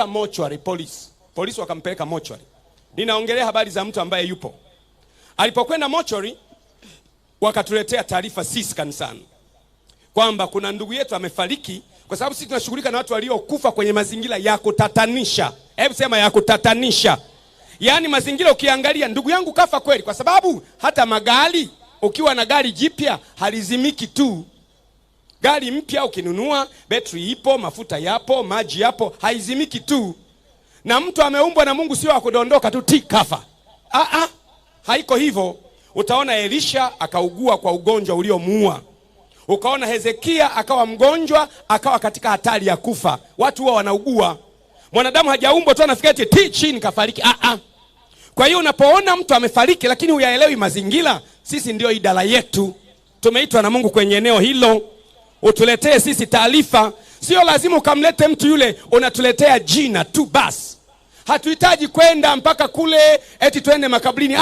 wakampeleka mochwari polisi wakampeleka mochwari. Ninaongelea habari za mtu ambaye yupo. Alipokwenda mochwari, wakatuletea taarifa sisi kanisani kwamba kuna ndugu yetu amefariki, kwa sababu sisi tunashughulika na watu waliokufa kwenye mazingira ya kutatanisha. Hebu sema ya kutatanisha. Yaani mazingira ukiangalia, ndugu yangu kafa kweli, kwa sababu hata magari, ukiwa na gari jipya halizimiki tu. Gari mpya ukinunua, betri ipo, mafuta yapo, maji yapo, haizimiki tu. Na mtu ameumbwa na Mungu sio akudondoka tu kafa. Haiko hivyo. Utaona Elisha akaugua kwa ugonjwa uliomuua. Ukaona Hezekia akawa mgonjwa, akawa katika hatari ya kufa. Watu wao wanaugua. Mwanadamu hajaumbwa tu anafikia eti chini kafariki. Kwa hiyo unapoona mtu amefariki lakini huyaelewi mazingira, sisi ndio idara yetu. Tumeitwa na Mungu kwenye eneo hilo. Utuletee sisi taarifa. Sio lazima ukamlete mtu yule, unatuletea jina tu basi. Hatuhitaji kwenda mpaka kule eti twende makaburini.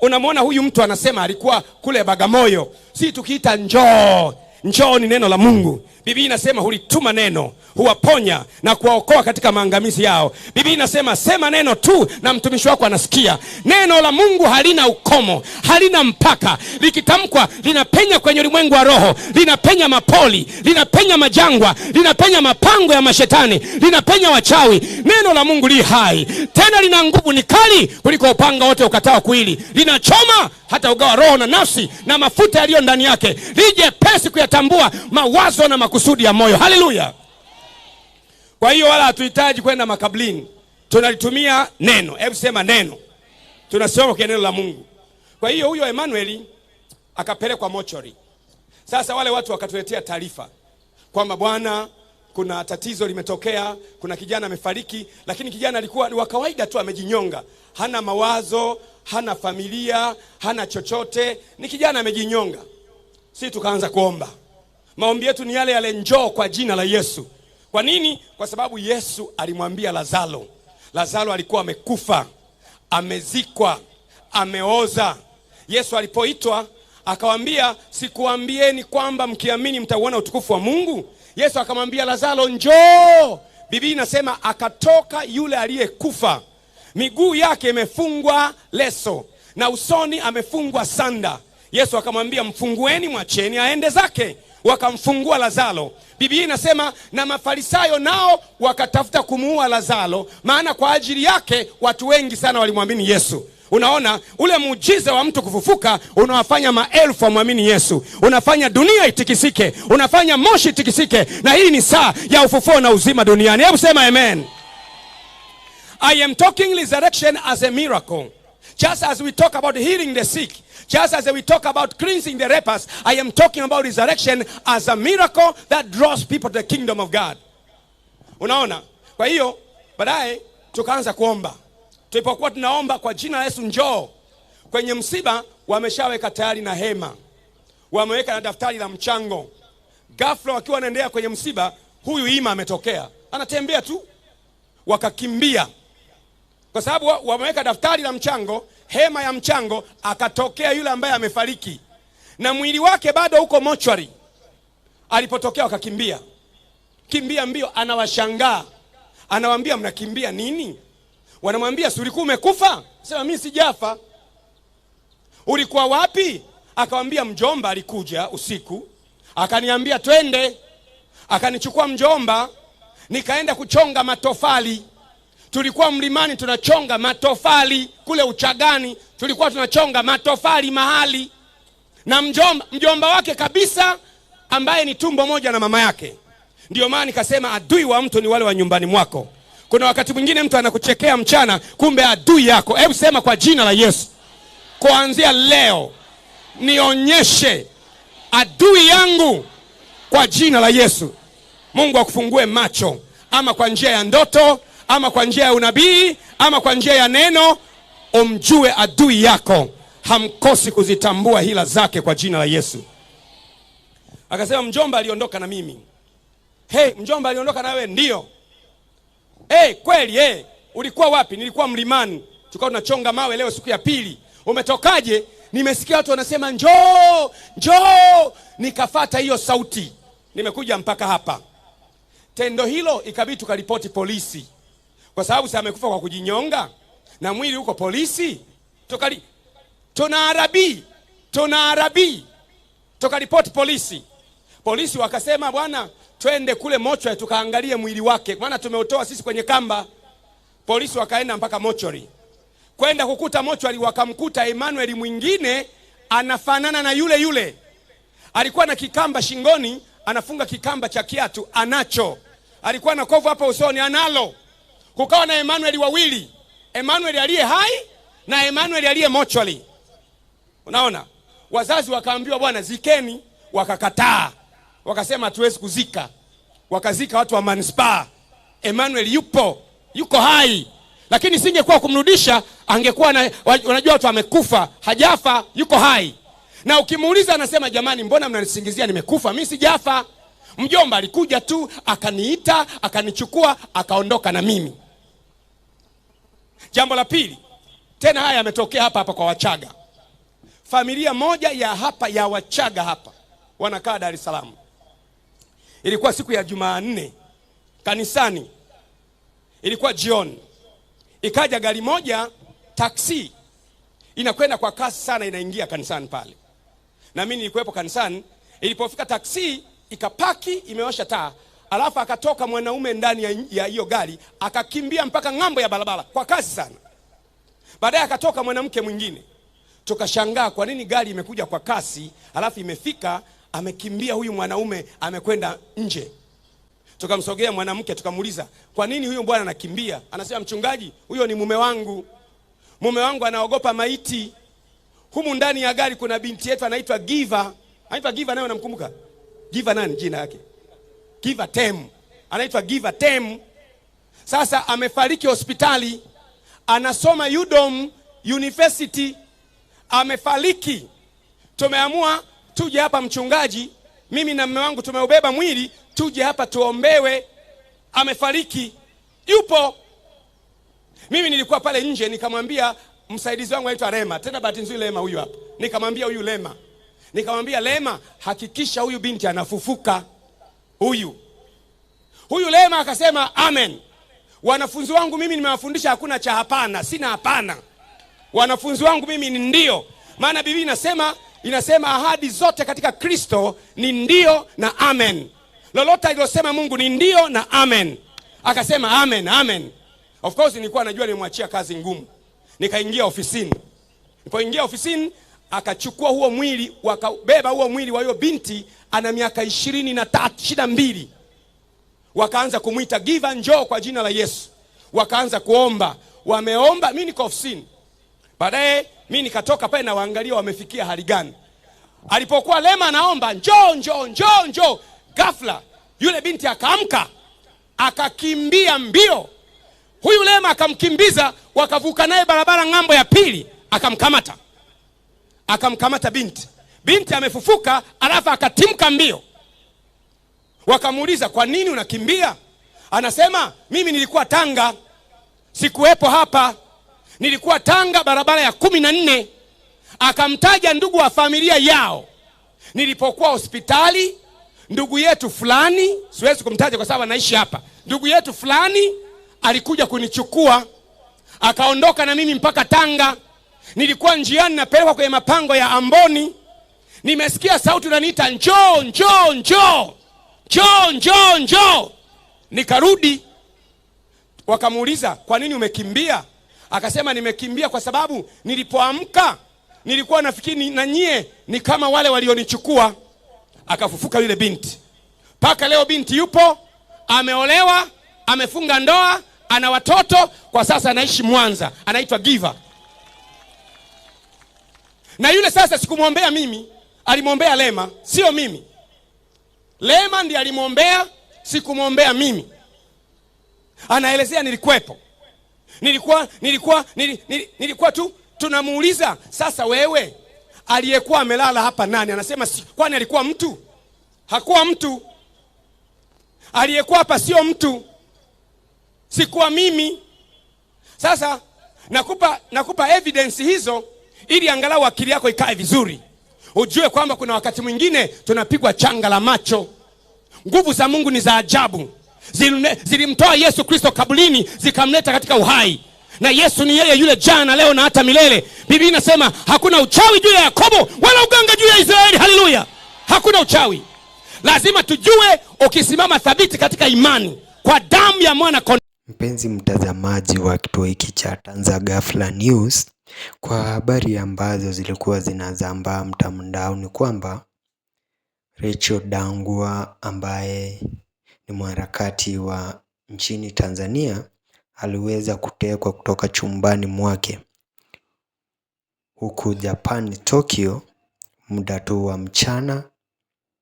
Unamwona huyu mtu anasema alikuwa kule Bagamoyo. Si tukiita njoo ni neno la Mungu. Biblia inasema hulituma neno, huwaponya na kuwaokoa katika maangamizi yao. Biblia inasema sema neno tu na mtumishi wako anasikia. Neno la Mungu halina ukomo, halina mpaka. Likitamkwa linapenya kwenye ulimwengu wa roho, linapenya mapoli, linapenya majangwa, linapenya mapango ya mashetani, linapenya wachawi. Neno la Mungu li hai, tena lina nguvu, ni kali kuliko upanga wote ukatao kuwili. Linachoma hata ugawa roho na nafsi na mafuta yaliyo ndani yake. Lije pesi kuyatambua mawazo na makusudi ya moyo. Haleluya. Kwa hiyo wala hatuhitaji kwenda makaburini. Tunalitumia neno. Hebu sema neno. Tunasoma kwa neno la Mungu. Kwa hiyo huyo Emmanuel akapelekwa mochari. Sasa wale watu wakatuletea taarifa kwamba bwana, kuna tatizo limetokea, kuna kijana amefariki, lakini kijana alikuwa ni wa kawaida tu, amejinyonga. Hana mawazo, hana familia, hana chochote, ni kijana amejinyonga. Sisi tukaanza kuomba. Maombi yetu ni yale yale, njoo kwa jina la Yesu. Kwa nini? Kwa sababu Yesu alimwambia Lazaro alikuwa amekufa, amezikwa, ameoza. Yesu alipoitwa akawaambia, sikuambieni kwamba mkiamini mtauona utukufu wa Mungu? Yesu akamwambia Lazaro, njoo. Biblia inasema akatoka yule aliyekufa. Miguu yake imefungwa leso na usoni amefungwa sanda. Yesu akamwambia, mfungueni, mwacheni aende zake. Wakamfungua Lazaro. Biblia inasema na Mafarisayo nao wakatafuta kumuua Lazaro, maana kwa ajili yake watu wengi sana walimwamini Yesu. Unaona, ule muujiza wa mtu kufufuka unawafanya maelfu wamwamini Yesu. Unafanya dunia itikisike, unafanya moshi itikisike, na hii ni saa ya ufufuo na uzima duniani. Hebu sema amen. I am talking resurrection as a miracle. Just as we talk about healing the sick, just as we talk about cleansing the lepers, I am talking about resurrection as a miracle that draws people to the kingdom of God. Unaona? Kwa hiyo baadaye tukaanza kuomba. Tulipokuwa tunaomba kwa jina la Yesu njoo, kwenye msiba wameshaweka tayari na hema, wameweka na daftari la mchango. Ghafla wakiwa wanaendelea kwenye msiba, huyu ima ametokea, anatembea tu. Wakakimbia kwa sababu wameweka daftari la mchango, hema ya mchango. Akatokea yule ambaye amefariki na mwili wake bado uko mochwari. Alipotokea wakakimbia, kimbia mbio. Anawashangaa, anawaambia, mnakimbia nini? Wanamwambia, si ulikuwa umekufa? Sema, mimi sijafa. Ulikuwa wapi? Akamwambia, mjomba alikuja usiku akaniambia twende. Akanichukua mjomba, nikaenda kuchonga matofali. Tulikuwa mlimani tunachonga matofali kule Uchagani, tulikuwa tunachonga matofali mahali. Na mjomba wake kabisa ambaye ni tumbo moja na mama yake. Ndio maana nikasema adui wa mtu ni wale wa nyumbani mwako. Kuna wakati mwingine mtu anakuchekea mchana, kumbe adui yako. Hebu sema kwa jina la Yesu, kuanzia leo nionyeshe adui yangu kwa jina la Yesu. Mungu akufungue macho, ama kwa njia ya ndoto, ama kwa njia ya unabii, ama kwa njia ya neno. Umjue adui yako, hamkosi kuzitambua hila zake kwa jina la Yesu. Akasema, mjomba aliondoka na mimi. Mjomba aliondoka na wewe? Ndio. Kweli ulikuwa wapi? Nilikuwa mlimani, tulikuwa tunachonga mawe leo siku ya pili. Umetokaje? Nimesikia watu wanasema njoo. Nikafuata hiyo sauti, nimekuja mpaka hapa. Tendo hilo ikabidi tukaripoti polisi. kwa sababu sasa amekufa kwa kujinyonga na mwili uko polisi. Tukaripoti polisi. Polisi wakasema bwana, twende kule mochwari tukaangalie mwili wake, maana tumeutoa sisi kwenye kamba. Polisi wakaenda mpaka mochwari. Kwenda kukuta mochwari, wakamkuta Emmanuel mwingine anafanana na yule yule. Alikuwa na kikamba shingoni, anafunga kikamba cha kiatu, anacho. Alikuwa na kovu hapa usoni, analo. Kukawa na Emmanuel wawili, Emmanuel aliye hai na Emmanuel aliye mochwari. Unaona? Wazazi wakaambiwa bwana, zikeni. Wakakataa, wakasema hatuwezi kuzika. Wakazika watu wa manispaa. Emmanuel yuko hai, lakini singekuwa kumrudisha, angekuwa unajua watu amekufa, hajafa, yuko hai. Na ukimuuliza anasema jamani, mbona mnanisingizia nimekufa? Mimi sijafa. Mjomba alikuja tu akaniita, akanichukua, akaondoka na mimi. Jambo la pili, tena haya yametokea hapa kwa Wachaga. Familia moja ya hapa ya Wachaga hapa wanakaa Dar es Salaam. Ilikuwa siku ya Jumanne kanisani, ilikuwa jioni. Ikaja gari moja taksi, inakwenda kwa kasi sana, inaingia kanisani pale, na mimi nilikuwepo kanisani. Ilipofika taksi ikapaki, imewasha taa, alafu akatoka mwanaume ndani ya hiyo gari, akakimbia mpaka ng'ambo ya barabara kwa kasi sana. Baadaye akatoka mwanamke mwingine. Tukashangaa kwa nini gari imekuja kwa kasi, alafu imefika, amekimbia huyu mwanaume, amekwenda nje. Tukamsogea mwanamke, tukamuuliza kwa nini huyu bwana anakimbia? Anasema mchungaji, huyo ni mume wangu. Mume wangu anaogopa maiti. Humu ndani ya gari kuna binti yetu anaitwa Giva. Anaitwa Giva, nawe unamkumbuka? Giva nani jina yake? Giva Tem. Anaitwa Giva Tem. Sasa amefariki hospitali. Anasoma UDOM University. Amefariki. Tumeamua tuje hapa mchungaji, mimi na mume wangu tumeubeba mwili, tuje hapa tuombewe. Amefariki. Yupo. Mimi nilikuwa pale nje, nikamwambia msaidizi wangu anaitwa Lema. Tena bahati nzuri Lema huyu hapa. Nikamwambia huyu Lema. Nikamwambia Lema, hakikisha huyu binti anafufuka. Huyu Lema akasema amen. Wanafunzi wangu mimi nimewafundisha hakuna cha hapana, sina hapana. Wanafunzi wangu mimi ni ndio. Maana Biblia inasema ahadi zote katika Kristo ni ndio na amen. Lolote alilosema Mungu ni ndio na amen. Akasema amen, amen. Of course nilikuwa najua nimwachia kazi ngumu. Nikaingia ofisini. Nilipoingia ofisini, akachukua huo mwili, wakabeba huo mwili wa hiyo binti, ana miaka 22. Wakaanza kumuita Giva, njoo kwa jina la Yesu. Wakaanza kuomba. Wameomba, mimi niko ofisini. Baadaye mimi nikatoka pale na waangalia wamefikia hali gani. Alipokuwa Lema anaomba njoo, ghafla yule binti akaamka, akakimbia mbio. Huyu Lema akamkimbiza, wakavuka naye barabara ng'ambo ya pili, akamkamata binti. Binti amefufuka, alafu akatimka mbio. Wakamuuliza, kwa nini unakimbia? Anasema mimi nilikuwa Tanga, sikuwepo hapa. Nilikuwa Tanga barabara ya 14. Akamtaja ndugu wa familia yao. Nilipokuwa hospitali, ndugu yetu fulani, siwezi kumtaja kwa sababu anaishi hapa, ndugu yetu fulani alikuja kunichukua, akaondoka na mimi mpaka Tanga. Nilikuwa njiani napelekwa kwenye mapango ya Amboni. Nimesikia sauti inaniita njoo. Nikarudi. Wakamuuliza, kwa nini umekimbia? Akasema nimekimbia kwa sababu nilipoamka nilikuwa nafikiri na nyie ni kama wale walionichukua. Akafufuka yule binti. Paka leo binti yupo, ameolewa, amefunga ndoa, ana watoto, kwa sasa anaishi Mwanza, anaitwa Giva. Na yule sasa sikumwombea mimi, alimwombea Lema, sio mimi. Lema ndiye alimwombea, sikumwombea mimi. Anaelezea nilikuwepo. Nilikuwa tu tunamuuliza, sasa wewe aliyekuwa amelala hapa nani? Anasema kwani alikuwa mtu? Hakuwa mtu. Aliyekuwa hapa sio mtu. Sikuwa mimi. Sasa nakupa evidence hizo ili angalau akili yako ikae vizuri. Ujue kwamba kuna wakati mwingine tunapigwa changa la macho. Nguvu za Mungu ni za ajabu. zilimtoa Yesu Kristo kaburini zikamleta katika uhai. Na Yesu ni yeye yule jana, leo na hata milele. Biblia inasema hakuna uchawi juu ya Yakobo wala uganga juu ya Israeli. Haleluya. Hakuna uchawi. Lazima tujue ukisimama thabiti katika imani kwa damu ya mwana kondoo. Mpenzi mtazamaji wa kituo hiki cha TanzaGhafla News, kwa habari ambazo zilikuwa zinazambaa mtandaoni kwamba Rachel Dangwa ambaye ni mwanaharakati wa nchini Tanzania aliweza kutekwa kutoka chumbani mwake huku Japan Tokyo muda tu wa mchana